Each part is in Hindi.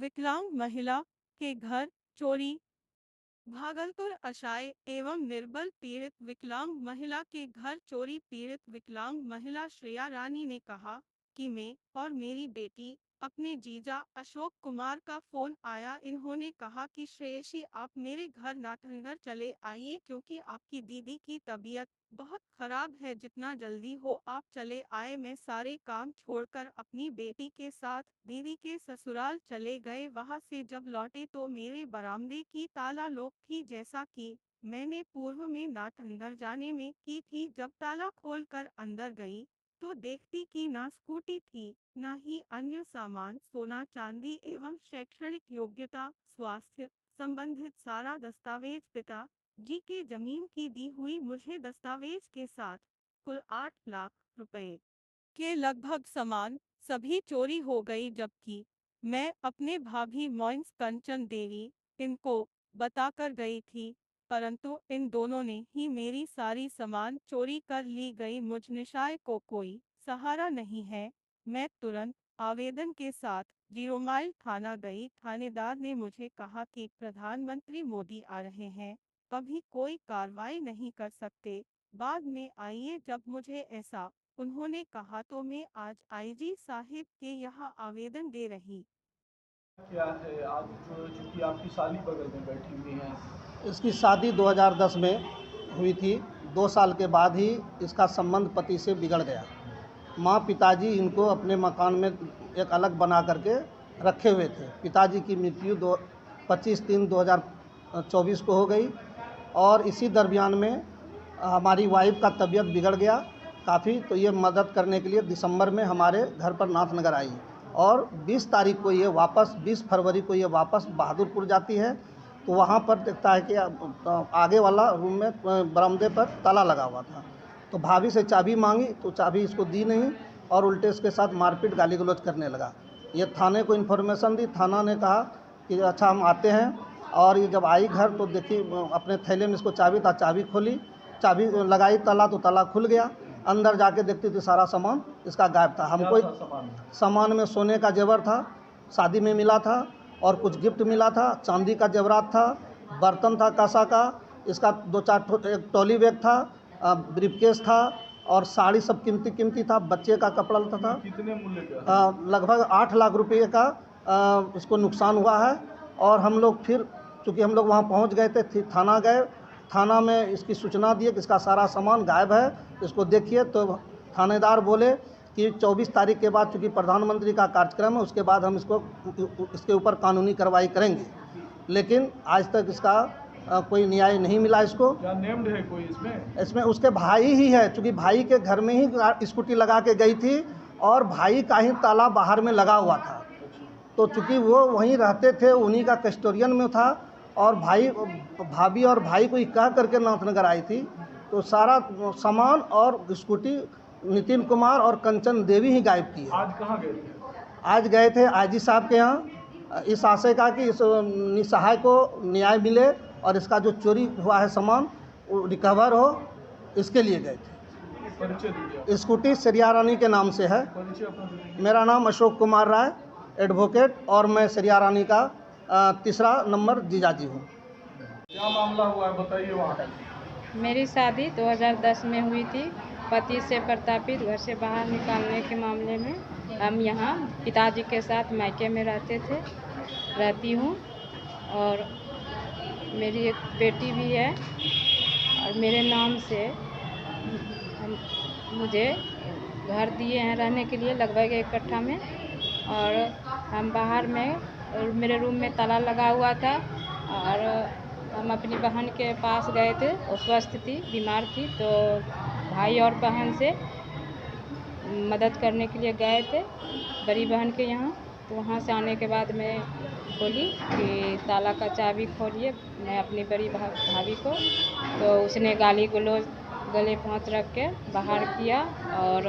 विकलांग महिला के घर चोरी। भागलपुर असहाय एवं निर्बल पीड़ित विकलांग महिला के घर चोरी। पीड़ित विकलांग महिला श्रेया रानी ने कहा कि मैं और मेरी बेटी अपने जीजा अशोक कुमार का फोन आया। इन्होंने कहा कि श्रेयसी आप मेरे घर नाथनगर चले आइए क्योंकि आपकी दीदी की तबीयत बहुत खराब है। जितना जल्दी हो आप चले आए। मैं सारे काम छोड़कर अपनी बेटी के साथ दीदी के ससुराल चले गए। वहां से जब लौटे तो मेरे बरामदे की ताला लॉक थी जैसा कि मैंने पूर्व में नाथनगर जाने में की थी। जब ताला खोलकर अंदर गई तो देखती कि ना स्कूटी थी न ही अन्य सामान। सोना चांदी एवं शैक्षणिक योग्यता स्वास्थ्य संबंधित सारा दस्तावेज पिता जी के जमीन की दी हुई मुझे दस्तावेज के साथ कुल 8 लाख रुपए के लगभग सामान सभी चोरी हो गई। जबकि मैं अपने भाभी मोइंस कंचन देवी इनको बताकर गई थी, परंतु इन दोनों ने ही मेरी सारी सामान चोरी कर ली गई। मुझ निशाय को कोई सहारा नहीं है। मैं तुरंत आवेदन के साथ 0 माइल थाना गई। थानेदार ने मुझे कहा कि प्रधानमंत्री मोदी आ रहे हैं, कभी कोई कार्रवाई नहीं कर सकते। बाद में आइए। जब मुझे ऐसा उन्होंने कहा तो मैं आज आईजी साहिब के यहाँ आवेदन दे रही। क्या है आज जो चूँकि आपकी साली बगल में बैठी हुई हैं। इसकी शादी 2010 में हुई थी। 2 साल के बाद ही इसका संबंध पति से बिगड़ गया। माँ पिताजी इनको अपने मकान में एक अलग बना करके रखे हुए थे। पिताजी की मृत्यु 25/3/2024 को हो गई और इसी दरमियान में हमारी वाइफ का तबीयत बिगड़ गया काफ़ी। तो ये मदद करने के लिए दिसंबर में हमारे घर पर नाथनगर आई और 20 तारीख को ये वापस 20 फरवरी को ये वापस बहादुरपुर जाती है। तो वहाँ पर देखता है कि आगे वाला रूम में बरामदे पर ताला लगा हुआ था। तो भाभी से चाबी मांगी तो चाबी इसको दी नहीं और उल्टे इसके साथ मारपीट गाली गलौज करने लगा। ये थाने को इन्फॉर्मेशन दी। थाना ने कहा कि अच्छा हम आते हैं। और ये जब आई घर तो देखी अपने थैले में इसको चाबी था, चाबी खोली, चाबी लगाई ताला तो ताला खुल गया। अंदर जाके देखती थी सारा सामान इसका गायब था। हमको सामान में सोने का जेवर था, शादी में मिला था, और कुछ गिफ्ट मिला था, चांदी का जेवरात था, बर्तन था कांसा का, इसका 2-4 एक ट्रॉली बैग था, ब्रीफकेस था और साड़ी सब कीमती कीमती था। बच्चे का कपड़ा था। कितने मूल्य का? लगभग 8 लाख रुपये का इसको नुकसान हुआ है। और हम लोग फिर चूँकि हम लोग वहाँ पहुँच गए थे, थाना गए। थाना में इसकी सूचना दिए कि इसका सारा सामान गायब है, इसको देखिए। तो थानेदार बोले कि 24 तारीख के बाद चूँकि प्रधानमंत्री का कार्यक्रम है उसके बाद हम इसके ऊपर कानूनी कार्रवाई करेंगे। लेकिन आज तक इसका कोई न्याय नहीं मिला इसको। क्या नेम्ड है कोई इसमें? इसमें उसके भाई ही है, चूँकि भाई के घर में ही स्कूटी लगा के गई थी और भाई का ही ताला बाहर में लगा हुआ था। तो चूँकि वो वहीं रहते थे, उन्हीं का कस्टोडियन में था और भाभी और भाई को कह करके नाथनगर आई थी। तो सारा सामान और स्कूटी नितिन कुमार और कंचन देवी ही गायब की है। आज कहाँ गए थे? आज गए थे आईजी साहब के यहाँ इस आशय का कि इस निसहाय को न्याय मिले और इसका जो चोरी हुआ है सामान वो रिकवर हो, इसके लिए गए थे। परिचय दीजिए। स्कूटी श्रेया रानी के नाम से है। परिचय अपना दीजिए। मेरा नाम अशोक कुमार राय, एडवोकेट, और मैं श्रेया रानी का 3रा नंबर जीजाजी हूँ। क्या मामला हुआ है बताइए। वहाँ मेरी शादी 2010 में हुई थी। पति से प्रतापित घर से बाहर निकालने के मामले में हम यहाँ पिताजी के साथ मायके में रहती हूँ और मेरी एक बेटी भी है और मेरे नाम से मुझे घर दिए हैं रहने के लिए लगभग 1 कट्ठा में। और हम बाहर में मेरे रूम में ताला लगा हुआ था और हम अपनी बहन के पास गए थे। वो स्वस्थ थी, बीमार थी, तो भाई और बहन से मदद करने के लिए गए थे बड़ी बहन के यहाँ। तो वहाँ से आने के बाद मैं बोली कि ताला का चाबी खोलिए मैं अपनी बड़ी भाभी को। तो उसने गाली गलौज गले पहुँच रख के बाहर किया और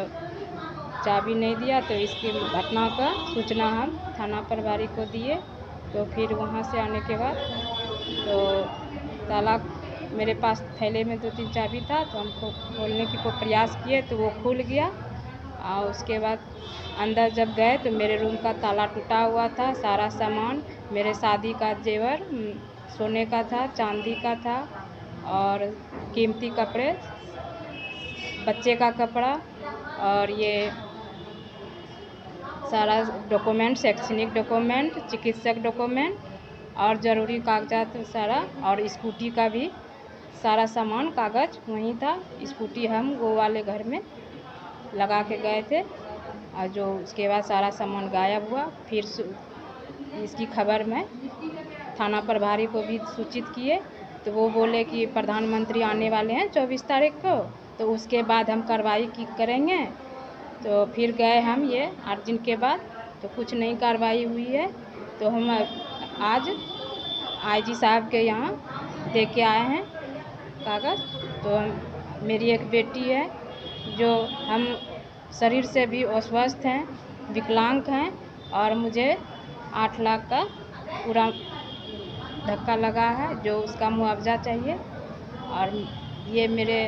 चाबी नहीं दिया। तो इसकी घटना का सूचना हम थाना प्रभारी को दिए। तो फिर वहाँ से आने के बाद तो ताला मेरे पास थैले में 2-3 चाबी था, तो हमको खोलने की प्रयास किए तो वो खुल गया और उसके बाद अंदर जब गए तो मेरे रूम का ताला टूटा हुआ था। सारा सामान मेरे शादी का जेवर सोने का था, चांदी का था और कीमती कपड़े, बच्चे का कपड़ा और ये सारा डॉक्यूमेंट, शैक्षणिक डॉक्यूमेंट, चिकित्सक डॉक्यूमेंट और ज़रूरी कागजात सारा, और स्कूटी का भी सारा सामान कागज़ वहीं था। स्कूटी हम वो वाले घर में लगा के गए थे और जो उसके बाद सारा सामान गायब हुआ। फिर इसकी खबर मैं थाना प्रभारी को भी सूचित किए तो वो बोले कि प्रधानमंत्री आने वाले हैं 24 तारीख को, तो उसके बाद हम कार्रवाई करेंगे। तो फिर गए हम ये 8 दिन के बाद, तो कुछ नहीं कार्रवाई हुई है। तो हम आज आईजी साहब के यहाँ दे के आए हैं कागज़। तो मेरी एक बेटी है जो हम शरीर से भी अस्वस्थ हैं, विकलांग हैं और मुझे 8 लाख का पूरा धक्का लगा है जो उसका मुआवजा चाहिए। और ये मेरे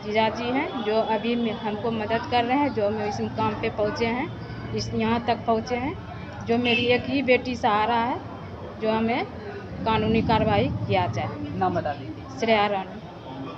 जीजाजी हैं जो अभी हमको मदद कर रहे हैं, जो हम इस मुकाम पे पहुँचे हैं, इस यहाँ तक पहुँचे हैं। जो मेरी एक ही बेटी सहारा है जो हमें कानूनी कार्रवाई किया जाए। नाम बता दीजिए। श्रेया रानी।